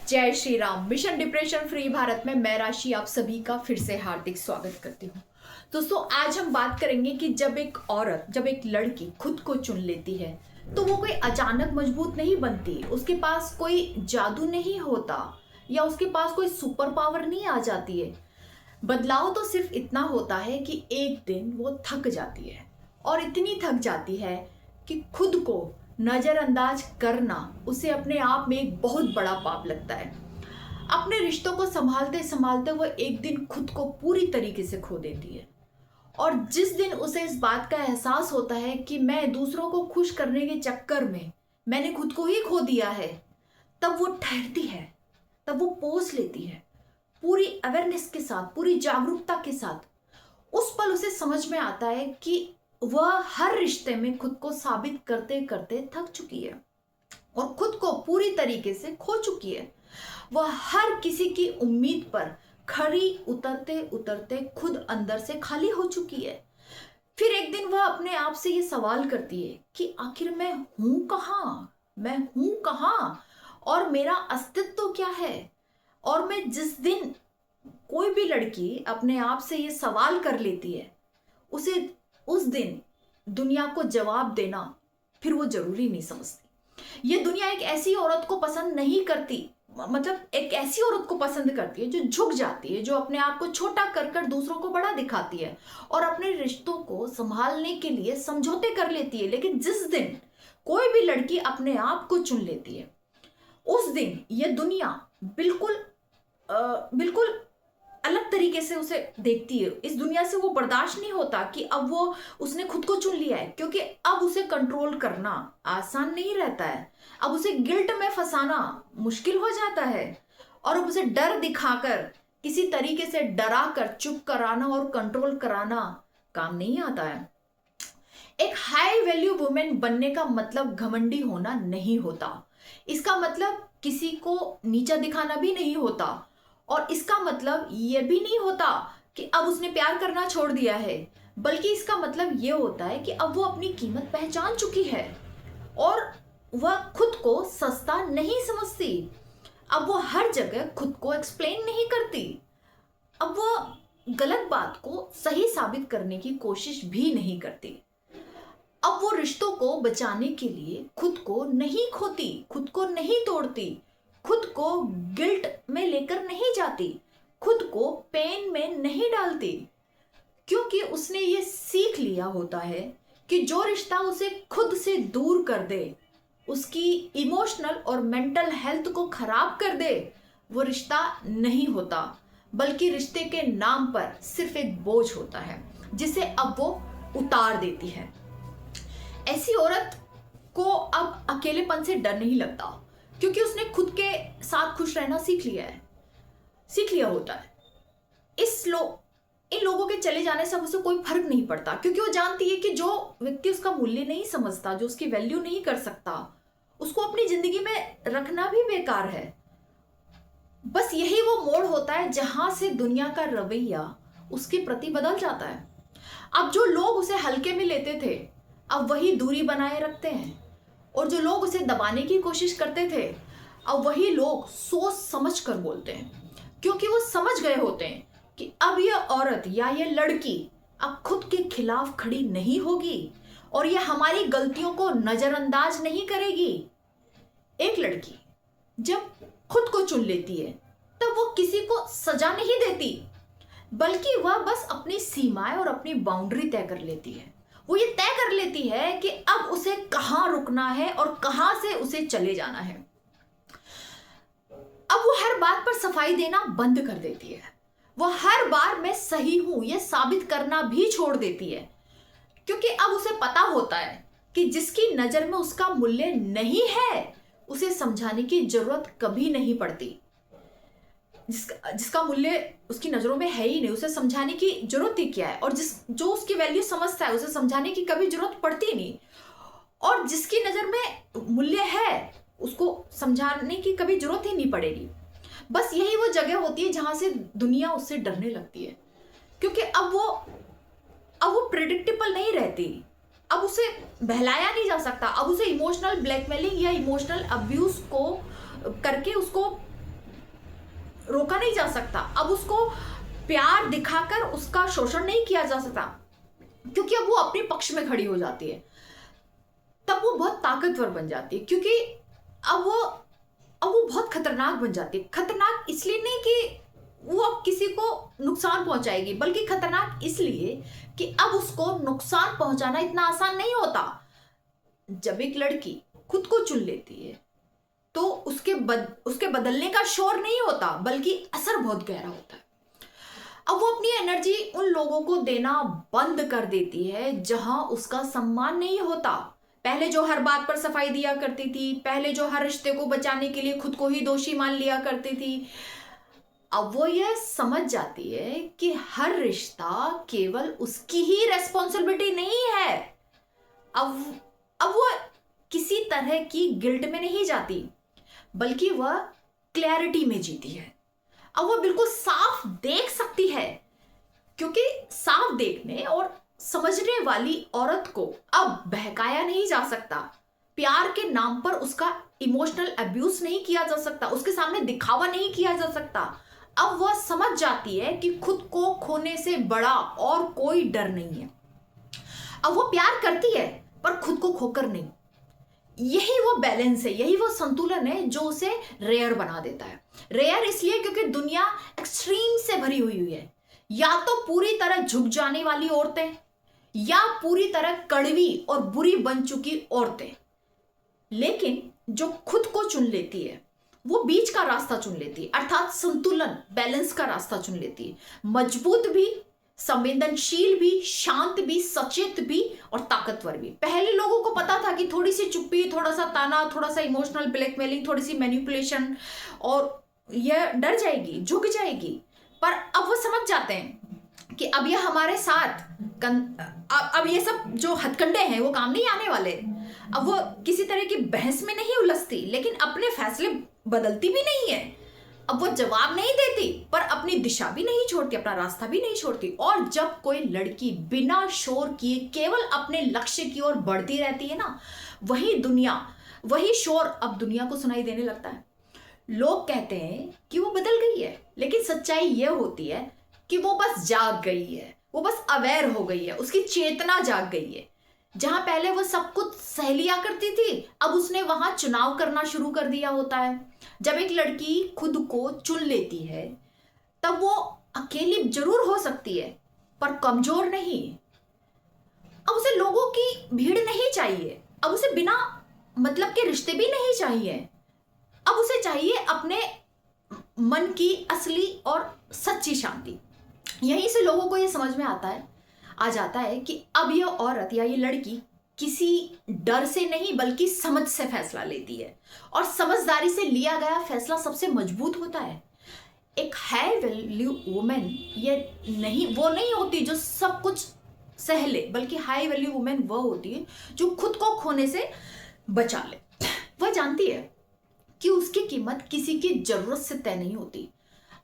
जय Shri Ram. Mission depression free Bharat में मैं राशि आप सभी का फिर से हार्दिक स्वागत करती हूँ। दोस्तों, आज हम बात करेंगे कि जब एक लड़की खुद को चुन लेती है तो वो कोई अचानक मजबूत नहीं बनती, उसके पास कोई जादू नहीं होता या उसके पास कोई सुपर पावर नहीं आ जाती है। बदलाव तो सिर्फ इतना होता है कि एक दिन वो थक जाती है और इतनी थक जाती है कि खुद को नजरअंदाज करना उसे अपने आप में एक बहुत बड़ा पाप लगता है। अपने रिश्तों को संभालते संभालते वो एक दिन खुद को पूरी तरीके से खो देती है और जिस दिन उसे इस बात का एहसास होता है कि मैं दूसरों को खुश करने के चक्कर में मैंने खुद को ही खो दिया है, तब वो ठहरती है, तब वो पोस लेती है पूरी अवेयरनेस के साथ, पूरी जागरूकता के साथ। उस पल उसे समझ में आता है कि वह हर रिश्ते में खुद को साबित करते करते थक चुकी है और खुद को पूरी तरीके से खो चुकी है। वह हर किसी की उम्मीद पर खड़ी उतरते उतरते खुद अंदर से खाली हो चुकी है। फिर एक दिन वह अपने आप से ये सवाल करती है कि आखिर मैं हूं कहाँ और मेरा अस्तित्व क्या है। और मैं जिस दिन कोई भी लड़की अपने आप से ये सवाल कर लेती है, उसे उस दिन दुनिया को जवाब देना फिर वो जरूरी नहीं समझती। ये दुनिया एक ऐसी औरत को पसंद नहीं करती, मतलब एक ऐसी औरत को पसंद करती है जो झुक जाती है, जो अपने आप को छोटा कर कर दूसरों को बड़ा दिखाती है और अपने रिश्तों को संभालने के लिए समझौते कर लेती है। लेकिन जिस दिन कोई भी लड़की अपने आप को चुन लेती है, उस दिन ये दुनिया बिल्कुल अलग तरीके से उसे देखती है। इस दुनिया से वो बर्दाश्त नहीं होता कि अब उसने खुद को चुन लिया है, क्योंकि अब उसे कंट्रोल करना आसान नहीं रहता है। अब उसे गिल्ट में फंसाना मुश्किल हो जाता है और अब उसे डर दिखाकर, किसी तरीके से डरा कर चुप कराना और कंट्रोल कराना काम नहीं आता है। एक हाई वैल्यू वुमेन बनने का मतलब घमंडी होना नहीं होता। इसका मतलब किसी को नीचा दिखाना भी नहीं होता और इसका मतलब ये भी नहीं होता कि अब उसने प्यार करना छोड़ दिया है, बल्कि इसका मतलब ये होता है कि अब वो अपनी कीमत पहचान चुकी है और वह खुद को सस्ता नहीं समझती। अब वो हर जगह खुद को एक्सप्लेन नहीं करती। अब वो गलत बात को सही साबित करने की कोशिश भी नहीं करती। अब वो रिश्तों को बचाने के लिए खुद को नहीं खोती, खुद को नहीं तोड़ती, खुद को गिल्ट में लेकर नहीं जाती, खुद को पेन में नहीं डालती, क्योंकि उसने ये सीख लिया होता है कि जो रिश्ता उसे खुद से दूर कर दे, उसकी इमोशनल और मेंटल हेल्थ को खराब कर दे, वो रिश्ता नहीं होता, बल्कि रिश्ते के नाम पर सिर्फ एक बोझ होता है जिसे अब वो उतार देती है। ऐसी औरत को अब अकेलेपन से डर नहीं लगता, क्योंकि उसने खुद के साथ खुश रहना सीख लिया होता है। इन लोगों के चले जाने से अब उसे कोई फर्क नहीं पड़ता, क्योंकि वो जानती है कि जो व्यक्ति उसका मूल्य नहीं समझता, जो उसकी वैल्यू नहीं कर सकता, उसको अपनी जिंदगी में रखना भी बेकार है। बस यही वो मोड़ होता है जहां से दुनिया का रवैया उसके प्रति बदल जाता है। अब जो लोग उसे हल्के में लेते थे, अब वही दूरी बनाए रखते हैं, और जो लोग उसे दबाने की कोशिश करते थे, अब वही लोग सोच समझ कर बोलते हैं, क्योंकि वो समझ गए होते हैं कि अब ये औरत या ये लड़की अब खुद के खिलाफ खड़ी नहीं होगी और ये हमारी गलतियों को नजरअंदाज नहीं करेगी। एक लड़की जब खुद को चुन लेती है, तब वो किसी को सजा नहीं देती, बल्कि वह बस अपनी सीमाएं और अपनी बाउंड्री तय कर लेती है। वो ये तय कर लेती है कि अब उसे कहां रुकना है और कहां से उसे चले जाना है। अब वो हर बात पर सफाई देना बंद कर देती है। वो हर बार मैं सही हूं ये साबित करना भी छोड़ देती है, क्योंकि अब उसे पता होता है कि जिसकी नजर में उसका मूल्य नहीं है, उसे समझाने की जरूरत कभी नहीं पड़ती। जिसका मूल्य उसकी नजरों में है ही नहीं, उसे समझाने की जरूरत ही क्या है। और जो उसकी वैल्यू समझता है, उसे समझाने की कभी जरूरत पड़ती नहीं। और जिसकी नजर में मूल्य है, उसको समझाने की कभी जरूरत ही नहीं पड़ेगी। बस यही वो जगह होती है जहां से दुनिया उससे डरने लगती है, क्योंकि अब वो प्रेडिक्टेबल नहीं रहती। अब उसे बहलाया नहीं जा सकता। अब उसे इमोशनल ब्लैकमेलिंग या इमोशनल अब्यूज को करके उसको रोका नहीं जा सकता, अब उसको प्यार दिखाकर उसका शोषण नहीं किया जा सकता, क्योंकि अब वो अपने पक्ष में खड़ी हो जाती है। तब वो बहुत ताकतवर बन जाती है, क्योंकि अब वो बहुत खतरनाक बन जाती है। खतरनाक इसलिए नहीं कि वो अब किसी को नुकसान पहुंचाएगी, बल्कि खतरनाक इसलिए कि अब उसको नुकसान पहुंचाना इतना आसान नहीं होता। जब एक लड़की खुद को चुन लेती है तो उसके बदलने का शोर नहीं होता, बल्कि असर बहुत गहरा होता है। अब वो अपनी एनर्जी उन लोगों को देना बंद कर देती है जहां उसका सम्मान नहीं होता। पहले जो हर बात पर सफाई दिया करती थी, पहले जो हर रिश्ते को बचाने के लिए खुद को ही दोषी मान लिया करती थी, अब वो यह समझ जाती है कि हर रिश्ता केवल उसकी ही रेस्पॉन्सिबिलिटी नहीं है। अब वो किसी तरह की गिल्ट में नहीं जाती, बल्कि वह क्लैरिटी में जीती है। अब वो बिल्कुल साफ देख सकती है, क्योंकि साफ देखने और समझने वाली औरत को अब बहकाया नहीं जा सकता। प्यार के नाम पर उसका इमोशनल अब्यूज नहीं किया जा सकता, उसके सामने दिखावा नहीं किया जा सकता। अब वह समझ जाती है कि खुद को खोने से बड़ा और कोई डर नहीं है। अब वो प्यार करती है, पर खुद को खोकर नहीं। यही वो बैलेंस है, यही वो संतुलन है जो उसे रेयर बना देता है। रेयर इसलिए क्योंकि दुनिया एक्सट्रीम से भरी हुई है, या तो पूरी तरह झुक जाने वाली औरतें, या पूरी तरह कड़वी और बुरी बन चुकी औरतें। लेकिन जो खुद को चुन लेती है वो बीच का रास्ता चुन लेती है, अर्थात संतुलन, बैलेंस का रास्ता चुन लेती है। मजबूत भी, संवेदनशील भी, शांत भी, सचेत भी और ताकतवर भी। पहले लोगों को पता था कि थोड़ी सी चुप्पी, थोड़ा सा ताना, थोड़ा सा इमोशनल ब्लैकमेलिंग, थोड़ी सी मैनिपुलेशन और यह डर जाएगी, झुक जाएगी। पर अब वो समझ जाते हैं कि अब यह हमारे साथ अब ये सब जो हथकंडे हैं वो काम नहीं आने वाले। अब वो किसी तरह की बहस में नहीं उलझती, लेकिन अपने फैसले बदलती भी नहीं है। अब वो जवाब नहीं देती, पर अपनी दिशा भी नहीं छोड़ती, अपना रास्ता भी नहीं छोड़ती। और जब कोई लड़की बिना शोर किए केवल अपने लक्ष्य की ओर बढ़ती रहती है ना, वही शोर अब दुनिया को सुनाई देने लगता है। लोग कहते हैं कि वो बदल गई है, लेकिन सच्चाई यह होती है कि वो बस जाग गई है, वो बस अवेयर हो गई है, उसकी चेतना जाग गई है। जहां पहले वो सब कुछ सह लिया करती थी, अब उसने वहां चुनाव करना शुरू कर दिया होता है। जब एक लड़की खुद को चुन लेती है, तब वो अकेली जरूर हो सकती है, पर कमजोर नहीं। अब उसे लोगों की भीड़ नहीं चाहिए, अब उसे बिना मतलब के रिश्ते भी नहीं चाहिए। अब उसे चाहिए अपने मन की असली और सच्ची शांति। यहीं से लोगों को यह समझ में आ जाता है कि अब यह औरत या ये लड़की किसी डर से नहीं, बल्कि समझ से फैसला लेती है, और समझदारी से लिया गया फैसला सबसे मजबूत होता है। एक हाई वैल्यू वुमेन वो नहीं होती जो सब कुछ सह ले, बल्कि हाई वैल्यू वुमेन वह होती है जो खुद को खोने से बचा ले। वह जानती है कि उसकी कीमत किसी की जरूरत से तय नहीं होती।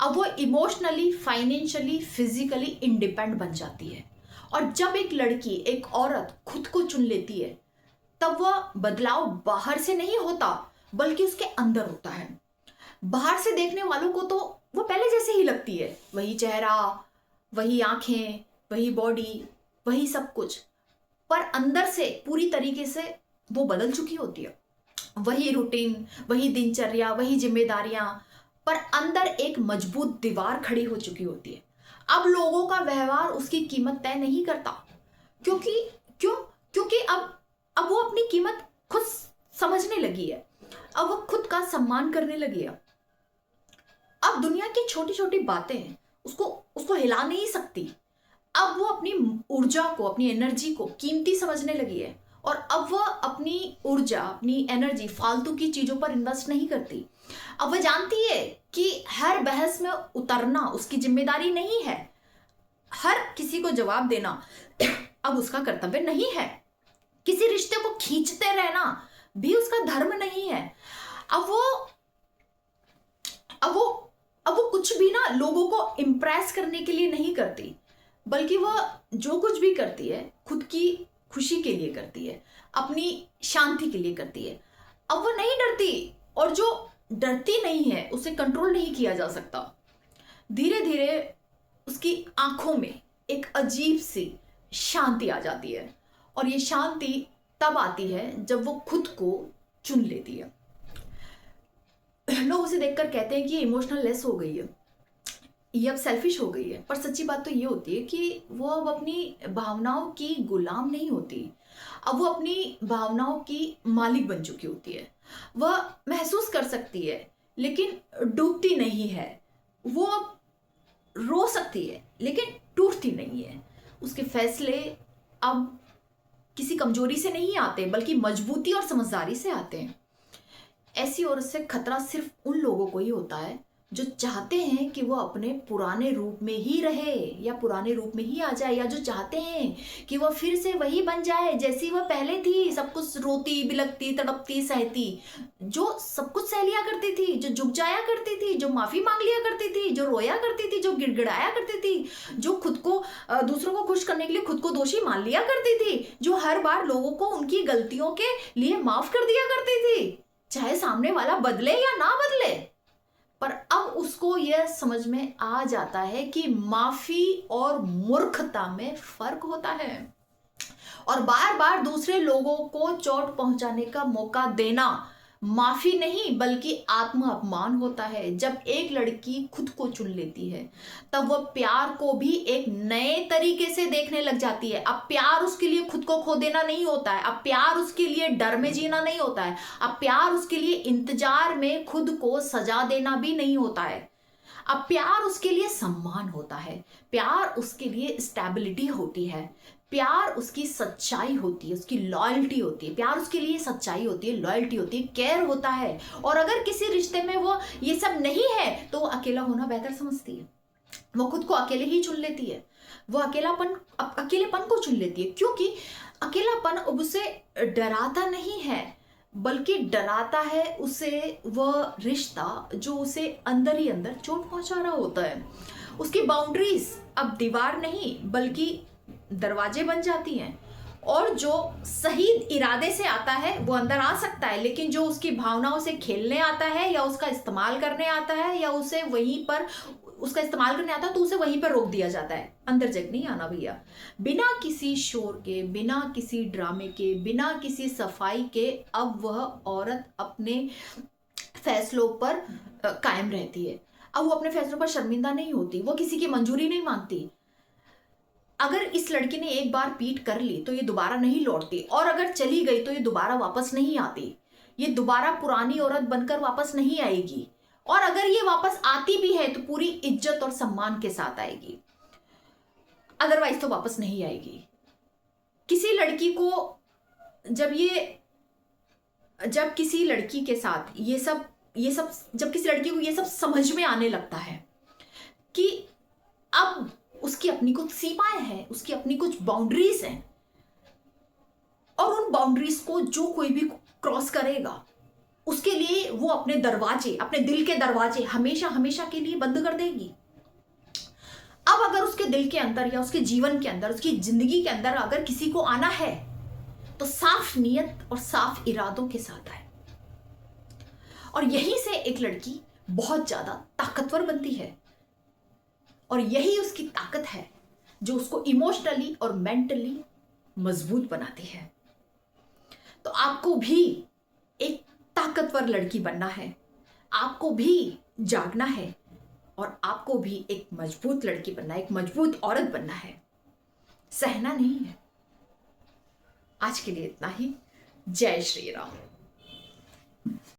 अब वो इमोशनली, फाइनेंशियली, फिजिकली इंडिपेंडेंट बन जाती है। और जब एक लड़की, एक औरत खुद को चुन लेती है, तब वह बदलाव बाहर से नहीं होता, बल्कि उसके अंदर होता है। बाहर से देखने वालों को तो वो पहले जैसे ही लगती है, वही चेहरा, वही आंखें, वही बॉडी, वही सब कुछ, पर अंदर से पूरी तरीके से वो बदल चुकी होती है। वही रूटीन, वही दिनचर्या, वही जिम्मेदारियां, पर अंदर एक मजबूत दीवार खड़ी हो चुकी होती है। अब लोगों का व्यवहार उसकी कीमत तय नहीं करता, क्योंकि अब वो अपनी कीमत खुद समझने लगी है। अब वो खुद का सम्मान करने लगी है। अब दुनिया की छोटी छोटी बातें उसको हिला नहीं सकती। अब वो अपनी ऊर्जा को, अपनी एनर्जी को कीमती समझने लगी है, और अब वह अपनी ऊर्जा, अपनी एनर्जी फालतू की चीजों पर इन्वेस्ट नहीं करती। अब वह जानती है कि हर बहस में उतरना उसकी जिम्मेदारी नहीं है, हर किसी को जवाब देना अब उसका कर्तव्य नहीं है, किसी रिश्ते को खींचते रहना भी उसका धर्म नहीं है। अब वो कुछ भी ना लोगों को इम्प्रेस करने के लिए नहीं करती, बल्कि वह जो कुछ भी करती है खुद की खुशी के लिए करती है, अपनी शांति के लिए करती है। अब वो नहीं डरती, और जो डरती नहीं है, उसे कंट्रोल नहीं किया जा सकता। धीरे धीरे उसकी आंखों में एक अजीब सी शांति आ जाती है, और ये शांति तब आती है जब वो खुद को चुन लेती है। लोग उसे देखकर कहते हैं कि ये इमोशनल लेस हो गई है, ये अब सेल्फिश हो गई है, पर सच्ची बात तो ये होती है कि वो अब अपनी भावनाओं की गुलाम नहीं होती। अब वो अपनी भावनाओं की मालिक बन चुकी होती है। वह महसूस कर सकती है लेकिन डूबती नहीं है। वो अब रो सकती है लेकिन टूटती नहीं है। उसके फैसले अब किसी कमजोरी से नहीं आते, बल्कि मजबूती और समझदारी से आते हैं। ऐसी औरत से खतरा सिर्फ उन लोगों को ही होता है जो चाहते हैं कि वो अपने पुराने रूप में ही रहे या पुराने रूप में ही आ जाए, या जो चाहते हैं कि वह फिर से वही बन जाए जैसी वह पहले थी, सब कुछ रोती बिलकती तड़पती सहती, जो सब कुछ सह लिया करती थी, जो झुक जाया करती थी, जो माफी मांग लिया करती थी, जो रोया करती थी, जो गिड़गिड़ाया करती थी, जो खुद को दूसरों को खुश करने के लिए खुद को दोषी मान लिया करती थी, जो हर बार लोगों को उनकी गलतियों के लिए माफ कर दिया करती थी, चाहे सामने वाला बदले या ना बदले। पर अब उसको यह समझ में आ जाता है कि माफी और मूर्खता में फर्क होता है, और बार बार दूसरे लोगों को चोट पहुंचाने का मौका देना माफी नहीं बल्कि आत्म अपमान होता है। जब एक लड़की खुद को चुन लेती है तब वह प्यार को भी एक नए तरीके से देखने लग जाती है। अब प्यार उसके लिए खुद को खो देना नहीं होता है, अब प्यार उसके लिए डर में जीना नहीं होता है, अब प्यार उसके लिए इंतजार में खुद को सजा देना भी नहीं होता है। अब प्यार उसके लिए सम्मान होता है, प्यार उसके लिए स्टेबिलिटी होती है, प्यार उसकी सच्चाई होती है, उसकी लॉयल्टी होती है। प्यार उसके लिए सच्चाई होती है, लॉयल्टी होती है, केयर होता है। और अगर किसी रिश्ते में वो ये सब नहीं है तो वो अकेला होना बेहतर समझती है, वो खुद को अकेले ही चुन लेती है, वो अकेलेपन को चुन लेती है, क्योंकि अकेलापन अब उसे डराता नहीं है बल्कि डराता है उसे वह रिश्ता जो उसे अंदर ही अंदर चोट पहुंचा रहा होता है। उसकी बाउंड्रीज अब दीवार नहीं बल्कि दरवाजे बन जाती हैं, और जो सही इरादे से आता है वो अंदर आ सकता है, लेकिन जो उसकी भावनाओं से खेलने आता है या उसका इस्तेमाल करने आता है या उसे वहीं पर उसका इस्तेमाल करने आता है तो उसे वहीं पर रोक दिया जाता है। अंदर जग नहीं आना भैया। बिना किसी शोर के, बिना किसी ड्रामे के, बिना किसी सफाई के अब वह औरत अपने फैसलों पर कायम रहती है। अब वो अपने फैसलों पर शर्मिंदा नहीं होती, वो किसी की मंजूरी नहीं मांगती। अगर इस लड़की ने एक बार पीट कर ली तो ये दोबारा नहीं लौटती, और अगर चली गई तो ये दोबारा वापस नहीं आती, ये दोबारा पुरानी औरत बनकर वापस नहीं आएगी, और अगर ये वापस आती भी है तो पूरी इज्जत और सम्मान के साथ आएगी, अदरवाइज तो वापस नहीं आएगी। किसी लड़की को जब किसी लड़की के साथ जब किसी लड़की को ये सब समझ में आने लगता है कि अब उसकी अपनी कुछ सीमाएं हैं, उसकी अपनी कुछ बाउंड्रीज हैं, और उन बाउंड्रीज को जो कोई भी क्रॉस करेगा उसके लिए वो अपने दरवाजे, अपने दिल के दरवाजे हमेशा हमेशा के लिए बंद कर देगी। अब अगर उसके दिल के अंदर या उसके जीवन के अंदर, उसकी जिंदगी के अंदर अगर किसी को आना है तो साफ नीयत और साफ इरादों के साथ आए, और यहीं से एक लड़की बहुत ज्यादा ताकतवर बनती है, और यही उसकी ताकत है जो उसको इमोशनली और मेंटली मजबूत बनाती है। तो आपको भी एक ताकतवर लड़की बनना है, आपको भी जागना है, और आपको भी एक मजबूत लड़की बनना है, एक मजबूत औरत बनना है, सहना नहीं है। आज के लिए इतना ही। जय श्री राम।